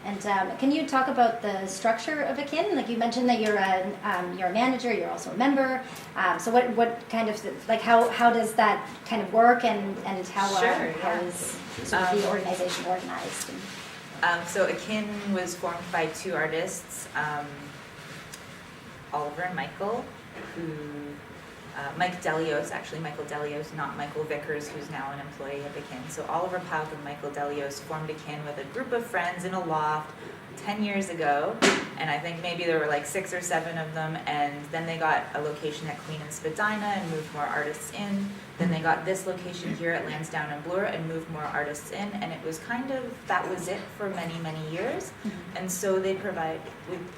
And can you talk about the structure of Akin? Like you mentioned that you're a manager, you're also a member. So what kind of, like how does that kind of work, and how is sort of the organization organized? So Akin was formed by two artists, Oliver and Michael, who Michael Delios, not Michael Vickers, who's now an employee of Akin. So Oliver Pauk and Michael Delios formed Akin with a group of friends in a loft 10 years ago, and I think maybe there were like 6 or 7 of them, and then they got a location at Queen and Spadina and moved more artists in. Then they got this location here at Lansdowne and Bloor and moved more artists in, and it was that was it for many, many years. Mm-hmm. And so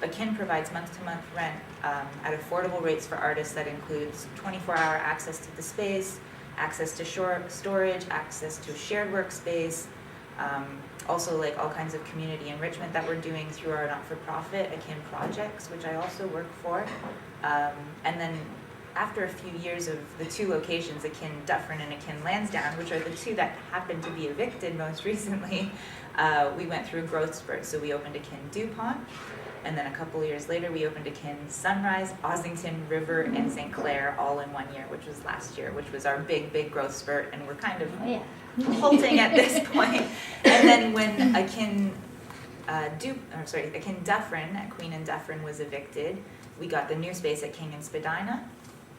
Akin provides month-to-month rent at affordable rates for artists that includes 24-hour access to the space, access to storage, access to a shared workspace, also like all kinds of community enrichment that we're doing through our not-for-profit Akin projects, which I also work for. And then after a few years of the 2 locations, Akin Dufferin and Akin Lansdowne, which are the 2 that happened to be evicted most recently, we went through growth spurts. So we opened Akin DuPont, and then a couple of years later we opened Akin Sunrise, Ossington, River, and St. Clair all in 1 year, which was last year, which was our big growth spurt, and we're kind of halting at this point. And then when Akin Dufferin at Queen and Dufferin was evicted, we got the new space at King and Spadina.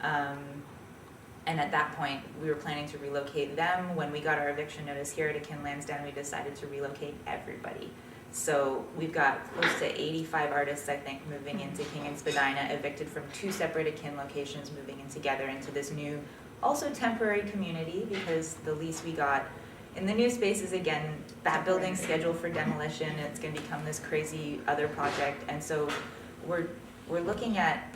And at that point, we were planning to relocate them. When we got our eviction notice here at Akin Lansdowne, we decided to relocate everybody. So we've got close to 85 artists, I think, moving into King and Spadina, evicted from 2 separate Akin locations, moving in together into this new, also temporary community, because the lease we got in the new space is, again, that building's scheduled for demolition. It's going to become this crazy other project. And so we're looking at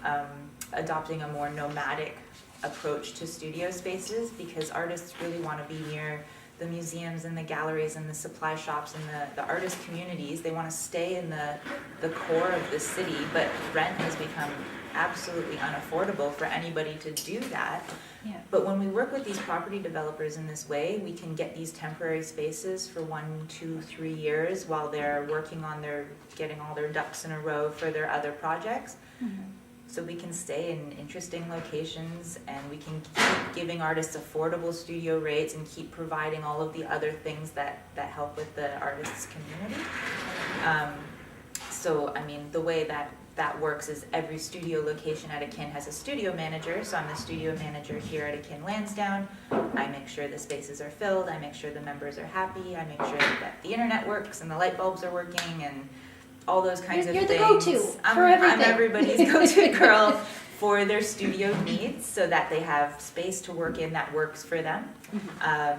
adopting a more nomadic approach to studio spaces, because artists really want to be near the museums and the galleries and the supply shops and the artist communities. They want to stay in the core of the city, but rent has become absolutely unaffordable for anybody to do that. Yeah. But when we work with these property developers in this way, we can get these temporary spaces for 1, 2, 3 years while they're working on getting all their ducks in a row for their other projects. Mm-hmm. So we can stay in interesting locations, and we can keep giving artists affordable studio rates and keep providing all of the other things that help with the artists' community. So, I mean, the way that works is every studio location at Akin has a studio manager. So I'm the studio manager here at Akin Lansdowne. I make sure the spaces are filled. I make sure the members are happy. I make sure that the internet works and the light bulbs are working and all those kinds of things. You're the go-to for everything. I'm everybody's go-to girl for their studio needs, so that they have space to work in that works for them. Mm-hmm.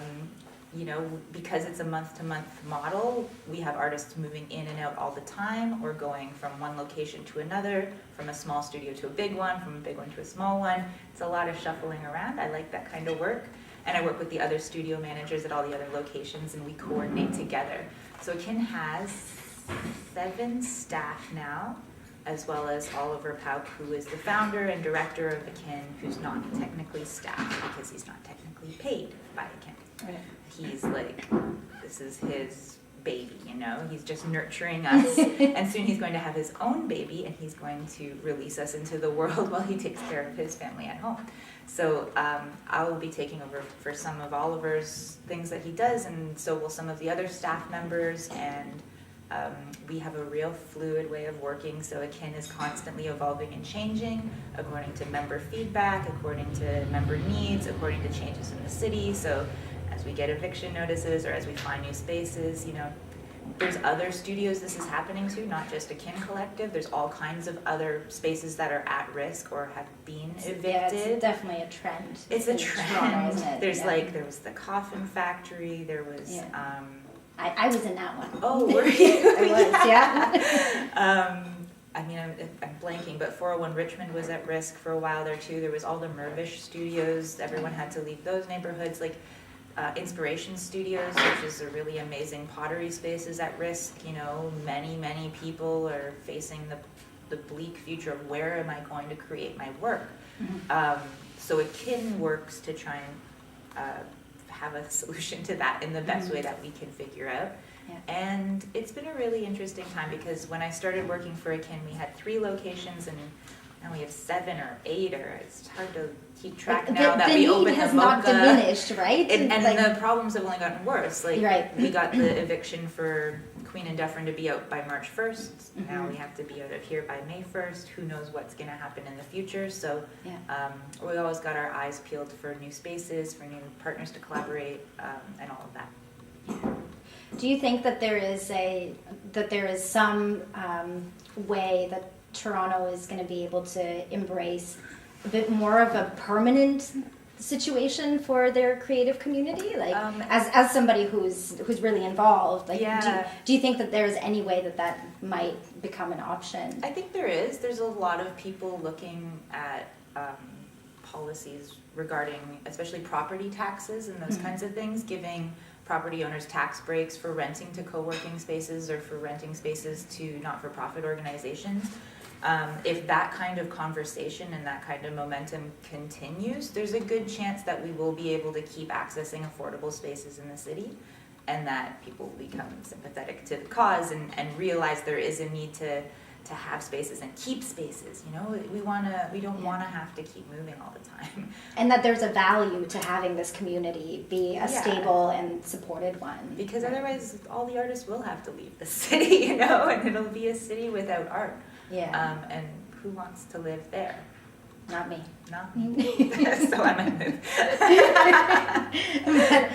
Because it's a month-to-month model, we have artists moving in and out all the time, or going from one location to another, from a small studio to a big one, from a big one to a small one. It's a lot of shuffling around. I like that kind of work. And I work with the other studio managers at all the other locations, and we coordinate together. So Akin has 7 staff now, as well as Oliver Pauk, who is the founder and director of Akin, who's not technically staff because he's not technically paid by Akin. Right. He's like, this is his baby, he's just nurturing us, and soon he's going to have his own baby, and he's going to release us into the world while he takes care of his family at home. So I will be taking over for some of Oliver's things that he does, and so will some of the other staff members, and we have a real fluid way of working, so Akin is constantly evolving and changing according to member feedback, according to member needs, according to changes in the city. So as we get eviction notices or as we find new spaces, there's other studios this is happening to, not just Akin Collective. There's all kinds of other spaces that are at risk or have been evicted. Yeah, it's definitely a trend. It's a trend. Toronto, isn't it? There was the Coffin Factory, there was... Yeah. I was in that one. Oh, were you? I was, yeah. I'm blanking, but 401 Richmond was at risk for a while there too. There was all the Mervish studios. Everyone had to leave those neighborhoods. Like Inspiration Studios, which is a really amazing pottery space, is at risk. Many people are facing the bleak future of where am I going to create my work. Mm-hmm. So Akin works to try and have a solution to that in the best way that we can figure out. Yeah. And it's been a really interesting time because when I started working for Akin, we had 3 locations, and now we have 7 or 8, or it's hard to keep track now that we opened the need has not Mocha. diminished, right? And like, the problems have only gotten worse. Like, right. we got the eviction for Queen and Dufferin to be out by March 1st. Mm-hmm. Now we have to be out of here by May 1st. Who knows what's going to happen in the future? So we always got our eyes peeled for new spaces, for new partners to collaborate, and all of that. Yeah. Do you think that there is some way that Toronto is going to be able to embrace a bit more of a permanent situation for their creative community? Like, as somebody who's really involved, like, do you think that there is any way that might become an option? I think there is. There's a lot of people looking at policies regarding, especially property taxes and those kinds of things, giving property owners tax breaks for renting to co-working spaces or for renting spaces to not-for-profit organizations. If that kind of conversation and that kind of momentum continues, there's a good chance that we will be able to keep accessing affordable spaces in the city, and that people will become sympathetic to the cause and realize there is a need to have spaces and keep spaces. You know, we don't want to have to keep moving all the time. And that there's a value to having this community be a stable and supported one. Because otherwise, all the artists will have to leave the city, you know, and it'll be a city without art. Yeah. And who wants to live there? Not me. Not me. So I might move. But,